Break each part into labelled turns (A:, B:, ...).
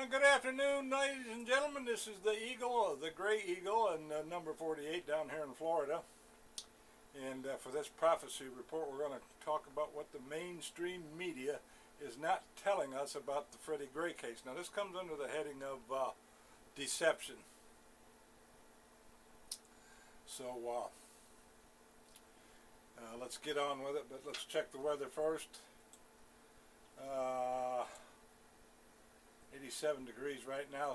A: Good afternoon, ladies and gentlemen. This is the Eagle, the Gray Eagle, and number 48 down here in Florida. And for this prophecy report, we're going to talk about what the mainstream media is not telling us about the Freddie Gray case. Now, this comes under the heading of deception. So, let's get on with it, but let's check the weather first. 87 degrees right now,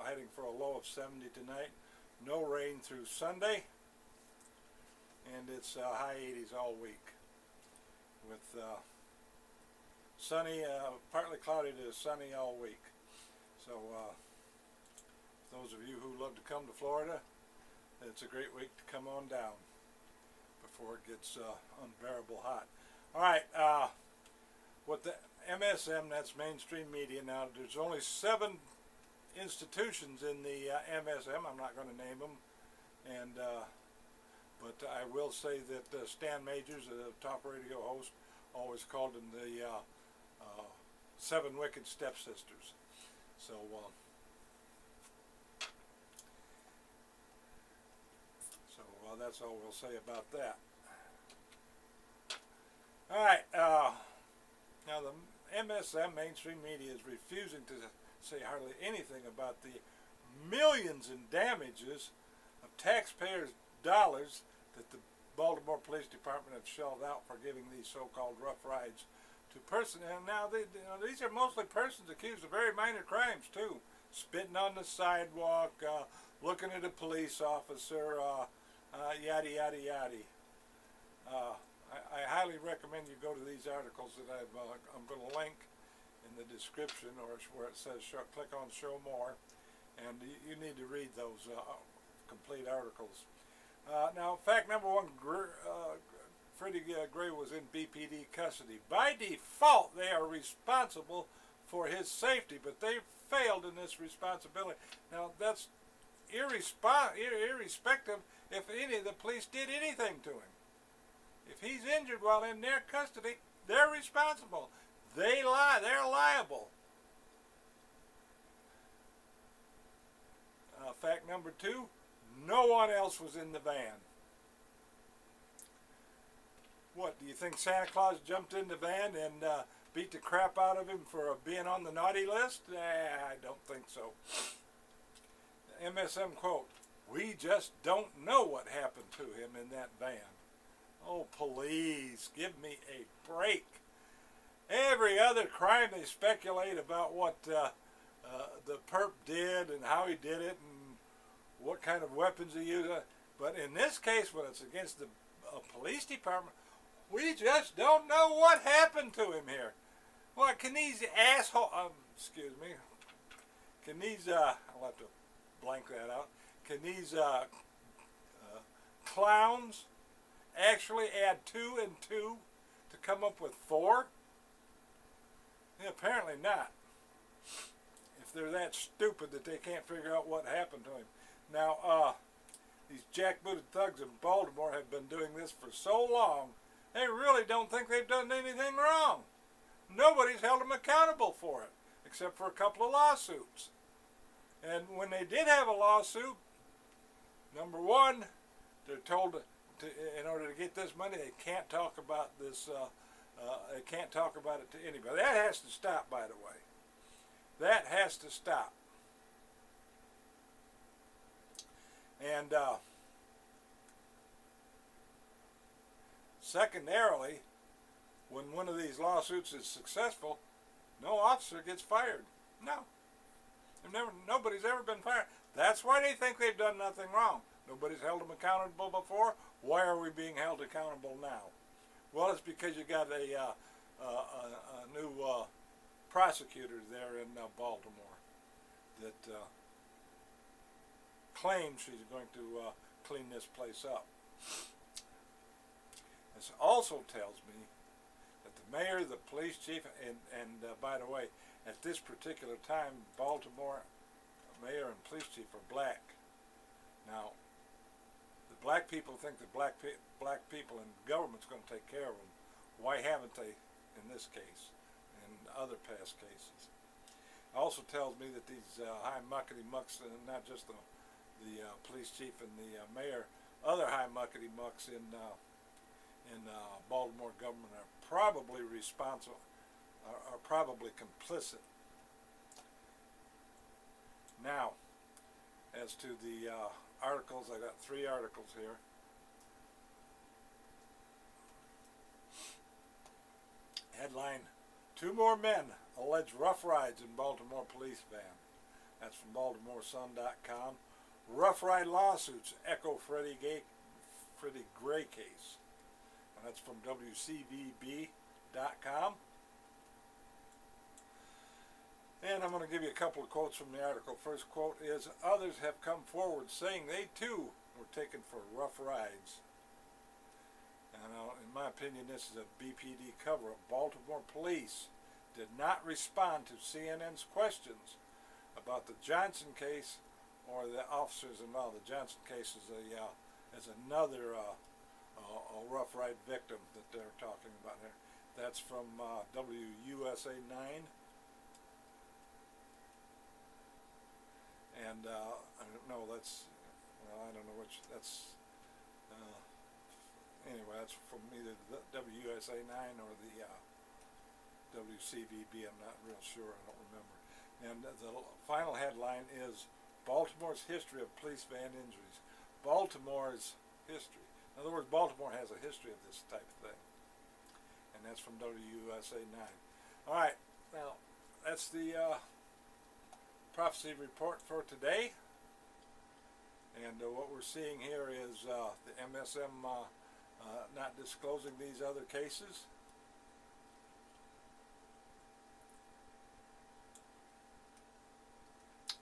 A: heading for a low of 70 tonight. No rain through Sunday, and it's high 80s all week with sunny, partly cloudy to sunny all week. So those of you who love to come to Florida, it's a great week to come on down before it gets unbearable hot. All right, what the MSM, that's mainstream media. Now, there's only 7 institutions in the MSM. I'm not going to name them, and but I will say that Stan Majors, a top radio host, always called them the 7 wicked stepsisters. So that's all we'll say about that. All right. Now, the MSM, mainstream media, is refusing to say hardly anything about the millions in damages of taxpayers' dollars that the Baltimore Police Department have shelled out for giving these so-called rough rides to persons. And now, these are mostly persons accused of very minor crimes, too. Spitting on the sidewalk, looking at a police officer, yada, yada, yada. I highly recommend you go to these articles that I'm going to link in the description, or where it says click on show more, and you need to read those complete articles. Now, fact number 1, Freddie Gray was in BPD custody. By default, they are responsible for his safety, but they failed in this responsibility. Now, that's irrespective if any of the police did anything to him. If he's injured while in their custody, they're responsible. They lie. They're liable. Fact number 2, no one else was in the van. What, do you think Santa Claus jumped in the van and beat the crap out of him for being on the naughty list? I don't think so. The MSM quote, "We just don't know what happened to him in that van." Oh, please, give me a break. Every other crime they speculate about what the perp did and how he did it and what kind of weapons he used. But in this case, when it's against the police department, we just don't know what happened to him here. What can these can these, I'll have to blank that out, can these clowns actually add 2 and 2 to come up with 4? Yeah, apparently not. If they're that stupid that they can't figure out what happened to him. Now, these jackbooted thugs in Baltimore have been doing this for so long, they really don't think they've done anything wrong. Nobody's held them accountable for it, except for a couple of lawsuits. And when they did have a lawsuit, number 1, they're told in order to get this money, they can't talk about this. They can't talk about it to anybody. That has to stop, by the way. That has to stop. And secondarily, when one of these lawsuits is successful, no officer gets fired. No, nobody's ever been fired. That's why they think they've done nothing wrong. Nobody's held them accountable before. Why are we being held accountable now? Well, it's because you got a new prosecutor there in Baltimore that claims she's going to clean this place up. This also tells me that the mayor, the police chief, and by the way, at this particular time, Baltimore mayor and police chief are black. Now, the black people think that black people in government's going to take care of them. Why haven't they in this case and other past cases? Also tells me that these high muckety mucks, not just the police chief and the mayor, other high muckety mucks in Baltimore government are probably responsible, are probably complicit. Now, as to the articles, I got 3 articles here. Headline: 2 more men allege rough rides in Baltimore police van. That's from Baltimore.Sun.com. Rough ride lawsuits echo Freddie Gray case. And that's from WCVB.com. And I'm going to give you a couple of quotes from the article. First quote is, others have come forward saying they too were taken for rough rides. And in my opinion, this is a BPD cover-up. Baltimore police did not respond to CNN's questions about the Johnson case or the officers involved. The Johnson case is another rough ride victim that they're talking about here. That's from WUSA 9. And I don't know, I don't know which, anyway, that's from either the WUSA 9 or the WCVB, I'm not real sure, I don't remember. And the final headline is, Baltimore's history of police van injuries. Baltimore's history. In other words, Baltimore has a history of this type of thing. And that's from WUSA 9. Alright, now, that's the prophecy report for today. And what we're seeing here is the MSM not disclosing these other cases.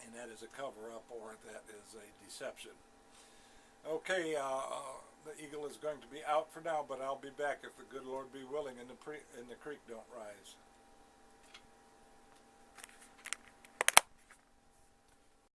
A: And that is a cover-up, or that is a deception. Okay, the eagle is going to be out for now, but I'll be back if the good Lord be willing and the creek don't rise.